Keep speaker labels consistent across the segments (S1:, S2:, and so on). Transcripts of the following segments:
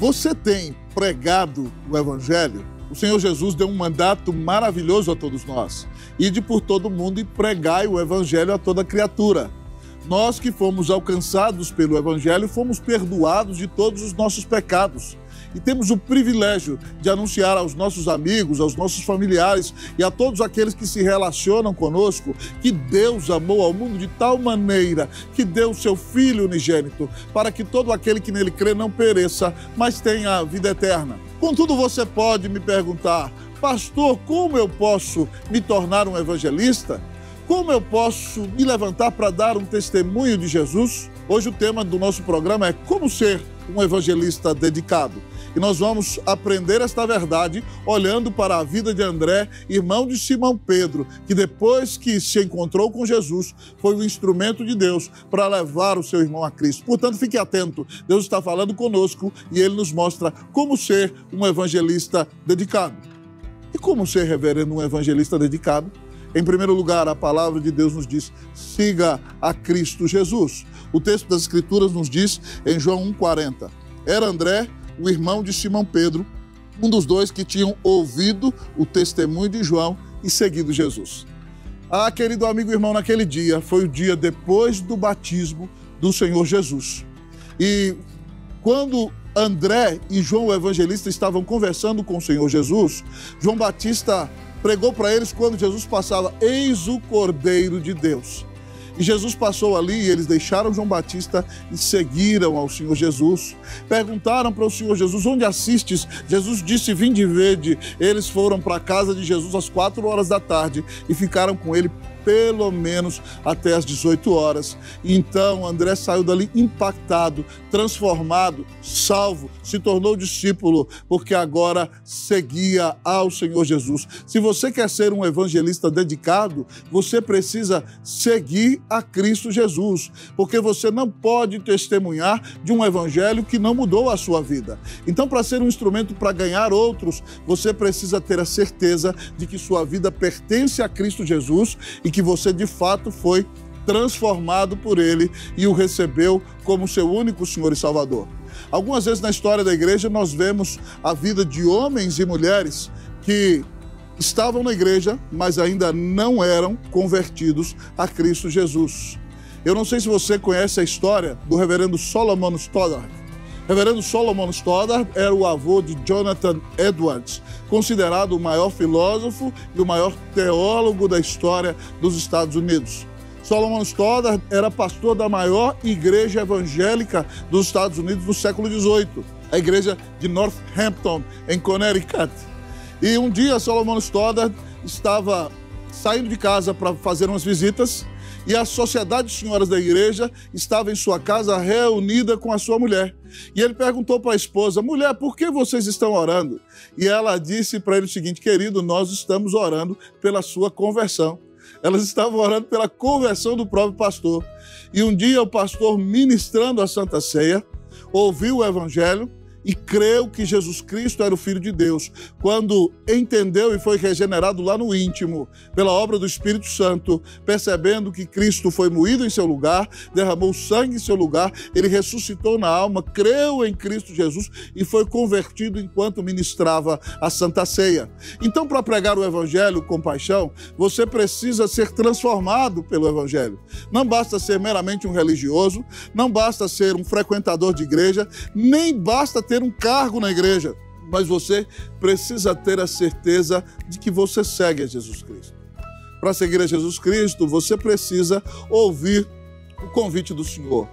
S1: Você tem pregado o Evangelho? O Senhor Jesus deu um mandato maravilhoso a todos nós. Ide por todo mundo e pregai o Evangelho a toda criatura. Nós que fomos alcançados pelo Evangelho, fomos perdoados de todos os nossos pecados. E temos o privilégio de anunciar aos nossos amigos, aos nossos familiares e a todos aqueles que se relacionam conosco que Deus amou ao mundo de tal maneira que deu o seu Filho unigênito para que todo aquele que nele crê não pereça, mas tenha a vida eterna. Contudo, você pode me perguntar: pastor, como eu posso me tornar um evangelista? Como eu posso me levantar para dar um testemunho de Jesus? Hoje o tema do nosso programa é como ser um evangelista dedicado. E nós vamos aprender esta verdade olhando para a vida de André, irmão de Simão Pedro, que depois que se encontrou com Jesus, foi um instrumento de Deus para levar o seu irmão a Cristo. Portanto, fique atento, Deus está falando conosco e Ele nos mostra como ser um evangelista dedicado. E como ser, reverendo, um evangelista dedicado? Em primeiro lugar, a palavra de Deus nos diz: siga a Cristo Jesus. O texto das Escrituras nos diz em João 1,40: era André, o irmão de Simão Pedro, um dos dois que tinham ouvido o testemunho de João e seguido Jesus. Ah, querido amigo e irmão, naquele dia foi o dia depois do batismo do Senhor Jesus. E quando André e João o evangelista estavam conversando com o Senhor Jesus, João Batista pregou para eles quando Jesus passava: eis o Cordeiro de Deus. E Jesus passou ali e eles deixaram João Batista e seguiram ao Senhor Jesus. Perguntaram para o Senhor Jesus: onde assistes? Jesus disse: vinde e vede. Eles foram para a casa de Jesus às 4 horas da tarde e ficaram com ele pelo menos até às 18 horas. E então André saiu dali impactado, transformado, salvo, se tornou discípulo, porque agora seguia ao Senhor Jesus. Se você quer ser um evangelista dedicado, você precisa seguir a Cristo Jesus, porque você não pode testemunhar de um evangelho que não mudou a sua vida. Então, para ser um instrumento para ganhar outros, você precisa ter a certeza de que sua vida pertence a Cristo Jesus e que você de fato foi transformado por Ele e o recebeu como seu único Senhor e Salvador. Algumas vezes na história da igreja nós vemos a vida de homens e mulheres que estavam na igreja, mas ainda não eram convertidos a Cristo Jesus. Eu não sei se você conhece a história do reverendo Solomon Stoddard. Reverendo Solomon Stoddard era o avô de Jonathan Edwards, considerado o maior filósofo e o maior teólogo da história dos Estados Unidos. Solomon Stoddard era pastor da maior igreja evangélica dos Estados Unidos no século XVIII, a igreja de Northampton, em Connecticut. E um dia Solomon Stoddard estava saindo de casa para fazer umas visitas e a sociedade de senhoras da igreja estava em sua casa reunida com a sua mulher. E ele perguntou para a esposa: mulher, por que vocês estão orando? E ela disse para ele o seguinte: querido, nós estamos orando pela sua conversão. Elas estavam orando pela conversão do próprio pastor. E um dia o pastor, ministrando a Santa Ceia, ouviu o evangelho e creu que Jesus Cristo era o Filho de Deus. Quando entendeu e foi regenerado lá no íntimo, pela obra do Espírito Santo, percebendo que Cristo foi moído em seu lugar, derramou sangue em seu lugar, ele ressuscitou na alma, creu em Cristo Jesus e foi convertido enquanto ministrava a Santa Ceia. Então, para pregar o Evangelho com paixão, você precisa ser transformado pelo Evangelho. Não basta ser meramente um religioso, não basta ser um frequentador de igreja, nem basta ter um cargo na igreja, mas você precisa ter a certeza de que você segue a Jesus Cristo. Para seguir a Jesus Cristo, você precisa ouvir o convite do Senhor.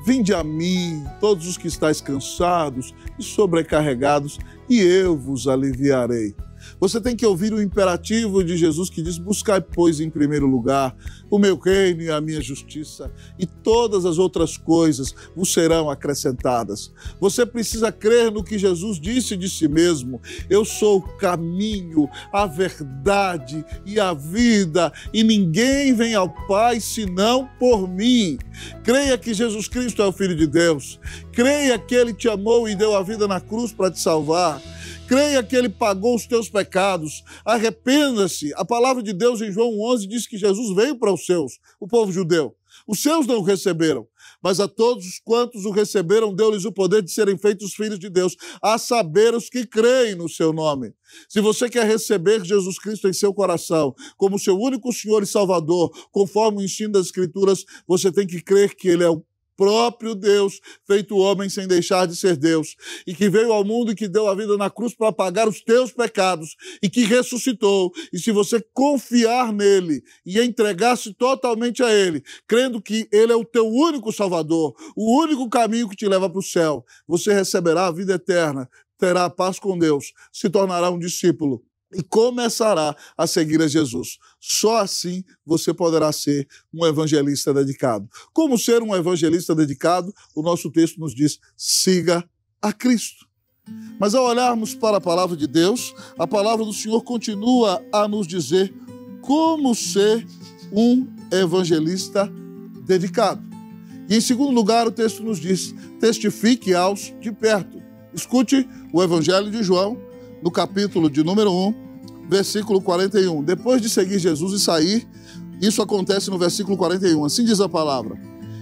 S1: Vinde a mim, todos os que estáis cansados e sobrecarregados, e eu vos aliviarei. Você tem que ouvir o imperativo de Jesus que diz: buscai, pois, em primeiro lugar o meu reino e a minha justiça, e todas as outras coisas vos serão acrescentadas. Você precisa crer no que Jesus disse de si mesmo: eu sou o caminho, a verdade e a vida, e ninguém vem ao Pai senão por mim. Creia que Jesus Cristo é o Filho de Deus. Creia que Ele te amou e deu a vida na cruz para te salvar. Creia que ele pagou os teus pecados. Arrependa-se. A palavra de Deus em João 11 diz que Jesus veio para os seus, o povo judeu. Os seus não o receberam, mas a todos quantos o receberam, deu-lhes o poder de serem feitos filhos de Deus, a saber os que creem no seu nome. Se você quer receber Jesus Cristo em seu coração, como seu único Senhor e Salvador, conforme o ensino das Escrituras, você tem que crer que ele é o próprio Deus, feito homem sem deixar de ser Deus, e que veio ao mundo e que deu a vida na cruz para pagar os teus pecados, e que ressuscitou. E se você confiar nele e entregar-se totalmente a ele, crendo que ele é o teu único Salvador, o único caminho que te leva para o céu, você receberá a vida eterna, terá a paz com Deus, se tornará um discípulo e começará a seguir a Jesus. Só assim você poderá ser um evangelista dedicado. Como ser um evangelista dedicado? O nosso texto nos diz: siga a Cristo. Mas ao olharmos para a palavra de Deus, a palavra do Senhor continua a nos dizer como ser um evangelista dedicado. E em segundo lugar, o texto nos diz: testifique aos de perto. Escute o Evangelho de João, no capítulo de número 1, versículo 41. Depois de seguir Jesus e sair, isso acontece no versículo 41. Assim diz a palavra: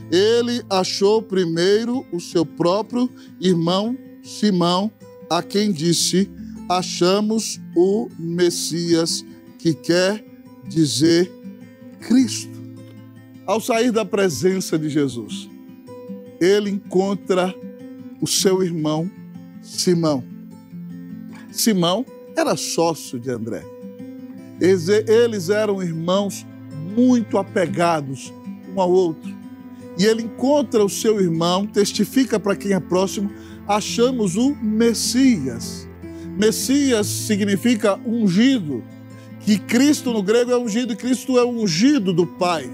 S1: ele achou primeiro o seu próprio irmão Simão, a quem disse: achamos o Messias, que quer dizer Cristo. Ao sair da presença de Jesus, ele encontra o seu irmão Simão. Simão era sócio de André. Eles eram irmãos muito apegados um ao outro. E ele encontra o seu irmão, testifica para quem é próximo: achamos o Messias. Messias significa ungido, que Cristo no grego é ungido, e Cristo é ungido do Pai.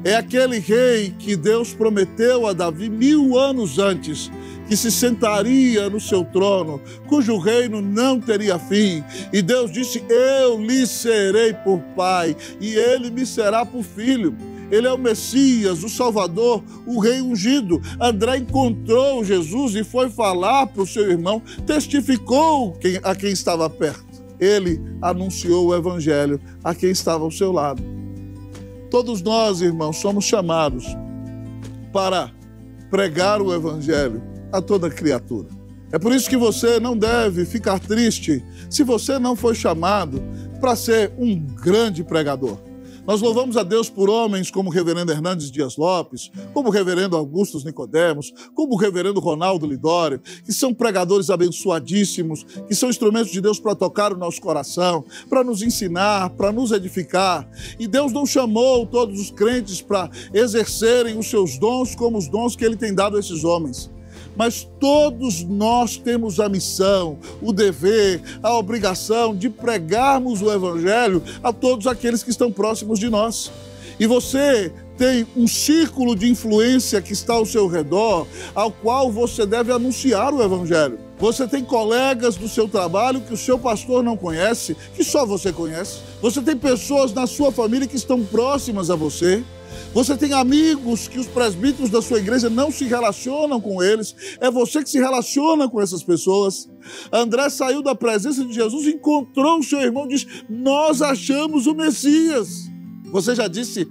S1: É aquele rei que Deus prometeu a Davi 1000 anos antes, que se sentaria no seu trono, cujo reino não teria fim. E Deus disse: eu lhe serei por pai, e ele me será por filho. Ele é o Messias, o Salvador, o Rei ungido. André encontrou Jesus e foi falar para o seu irmão, testificou a quem estava perto. Ele anunciou o Evangelho a quem estava ao seu lado. Todos nós, irmãos, somos chamados para pregar o Evangelho a toda criatura. É por isso que você não deve ficar triste se você não foi chamado para ser um grande pregador. Nós louvamos a Deus por homens como o reverendo Hernandes Dias Lopes, como o reverendo Augustus Nicodemos, como o reverendo Ronaldo Lidório, que são pregadores abençoadíssimos, que são instrumentos de Deus para tocar o nosso coração, para nos ensinar, para nos edificar. E Deus não chamou todos os crentes para exercerem os seus dons como os dons que Ele tem dado a esses homens. Mas todos nós temos a missão, o dever, a obrigação de pregarmos o Evangelho a todos aqueles que estão próximos de nós. E você tem um círculo de influência que está ao seu redor, ao qual você deve anunciar o Evangelho. Você tem colegas do seu trabalho que o seu pastor não conhece, que só você conhece. Você tem pessoas na sua família que estão próximas a você. Você tem amigos que os presbíteros da sua igreja não se relacionam com eles. É você que se relaciona com essas pessoas. André saiu da presença de Jesus, encontrou o seu irmão e disse: nós achamos o Messias. Você já disse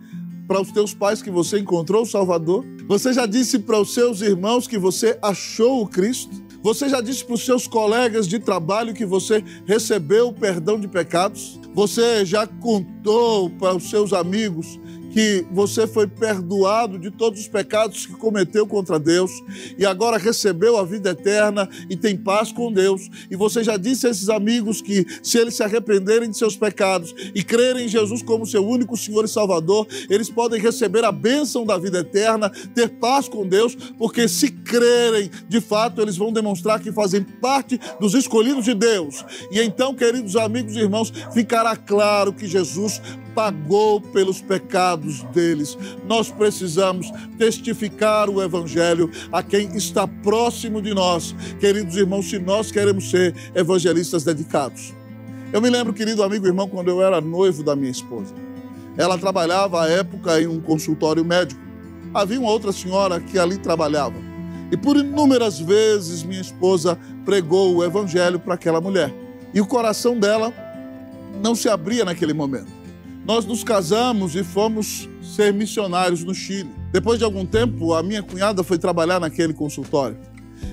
S1: para os teus pais que você encontrou o Salvador? Você já disse para os seus irmãos que você achou o Cristo? Você já disse para os seus colegas de trabalho que você recebeu o perdão de pecados? Você já contou para os seus amigos que você foi perdoado de todos os pecados que cometeu contra Deus e agora recebeu a vida eterna e tem paz com Deus? E você já disse a esses amigos que, se eles se arrependerem de seus pecados e crerem em Jesus como seu único Senhor e Salvador, eles podem receber a bênção da vida eterna, ter paz com Deus, porque se crerem, de fato, eles vão demonstrar que fazem parte dos escolhidos de Deus. E então, queridos amigos e irmãos, ficará claro que Jesus pagou pelos pecados deles. Nós precisamos testificar o Evangelho a quem está próximo de nós, queridos irmãos, se nós queremos ser evangelistas dedicados. Eu me lembro, querido amigo e irmão, quando eu era noivo da minha esposa. Ela trabalhava à época em um consultório médico. Havia uma outra senhora que ali trabalhava. E por inúmeras vezes minha esposa pregou o evangelho para aquela mulher. E o coração dela não se abria naquele momento. Nós nos casamos e fomos ser missionários no Chile. Depois de algum tempo, a minha cunhada foi trabalhar naquele consultório.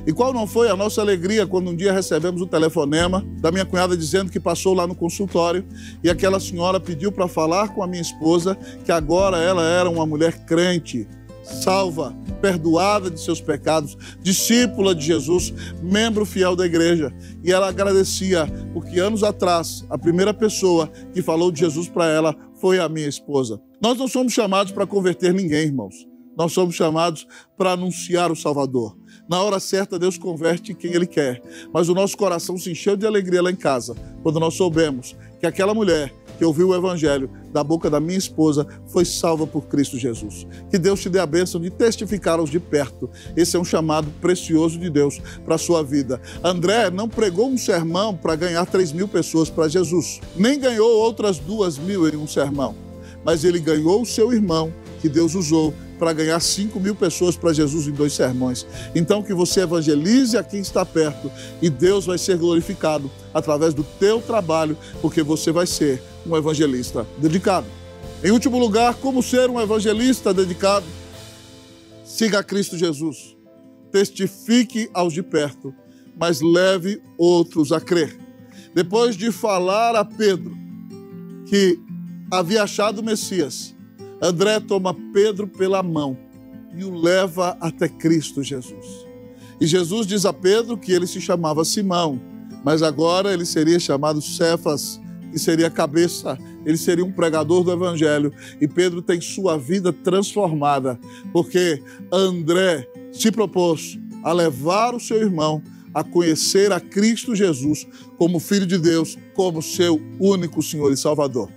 S1: E qual não foi a nossa alegria quando um dia recebemos um telefonema da minha cunhada dizendo que passou lá no consultório e aquela senhora pediu para falar com a minha esposa que agora ela era uma mulher crente, salva, perdoada de seus pecados, discípula de Jesus, membro fiel da igreja. E ela agradecia, porque anos atrás, a primeira pessoa que falou de Jesus para ela foi a minha esposa. Nós não somos chamados para converter ninguém, irmãos. Nós somos chamados para anunciar o Salvador. Na hora certa, Deus converte quem Ele quer. Mas o nosso coração se encheu de alegria lá em casa, quando nós soubemos que aquela mulher que ouviu o Evangelho da boca da minha esposa foi salva por Cristo Jesus. Que Deus te dê a bênção de testificar aos de perto. Esse é um chamado precioso de Deus para a sua vida. André não pregou um sermão para ganhar 3.000 pessoas para Jesus, nem ganhou outras 2.000 em um sermão, mas ele ganhou o seu irmão, que Deus usou para ganhar 5.000 pessoas para Jesus em 2 sermões. Então que você evangelize a quem está perto e Deus vai ser glorificado através do teu trabalho, porque você vai ser um evangelista dedicado. Em último lugar, como ser um evangelista dedicado? Siga a Cristo Jesus. Testifique aos de perto, mas leve outros a crer. Depois de falar a Pedro que havia achado o Messias, André toma Pedro pela mão e o leva até Cristo Jesus. E Jesus diz a Pedro que ele se chamava Simão, mas agora ele seria chamado Cefas, que seria cabeça, ele seria um pregador do Evangelho. E Pedro tem sua vida transformada, porque André se propôs a levar o seu irmão a conhecer a Cristo Jesus como Filho de Deus, como seu único Senhor e Salvador.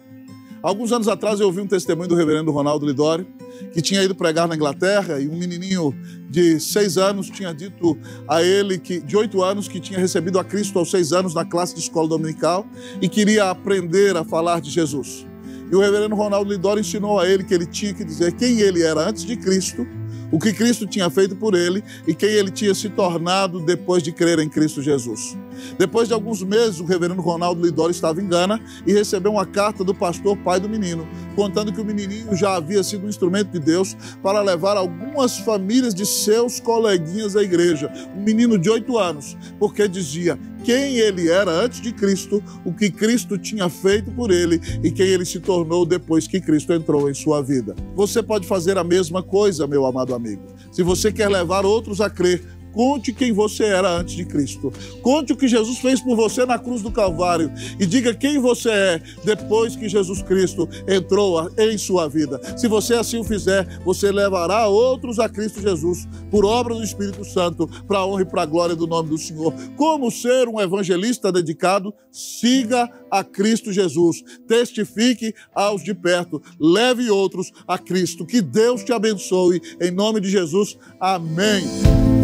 S1: Alguns anos atrás eu ouvi um testemunho do reverendo Ronaldo Lidório, que tinha ido pregar na Inglaterra, e um menininho de 6 anos tinha dito a ele, de 8 anos, que tinha recebido a Cristo aos 6 anos na classe de escola dominical e queria aprender a falar de Jesus. E o reverendo Ronaldo Lidório ensinou a ele que ele tinha que dizer quem ele era antes de Cristo, o que Cristo tinha feito por ele e quem ele tinha se tornado depois de crer em Cristo Jesus. Depois de alguns meses, o reverendo Ronaldo Lidório estava em Gana e recebeu uma carta do pastor pai do menino, contando que o menininho já havia sido um instrumento de Deus para levar algumas famílias de seus coleguinhas à igreja. Um menino de 8 anos, porque dizia quem ele era antes de Cristo, o que Cristo tinha feito por ele e quem ele se tornou depois que Cristo entrou em sua vida. Você pode fazer a mesma coisa, meu amado amigo. Se você quer levar outros a crer, conte quem você era antes de Cristo. Conte o que Jesus fez por você na cruz do Calvário e diga quem você é depois que Jesus Cristo entrou em sua vida. Se você assim o fizer, você levará outros a Cristo Jesus por obra do Espírito Santo, para a honra e para a glória do nome do Senhor. Como ser um evangelista dedicado? Siga a Cristo Jesus. Testifique aos de perto. Leve outros a Cristo. Que Deus te abençoe. Em nome de Jesus. Amém.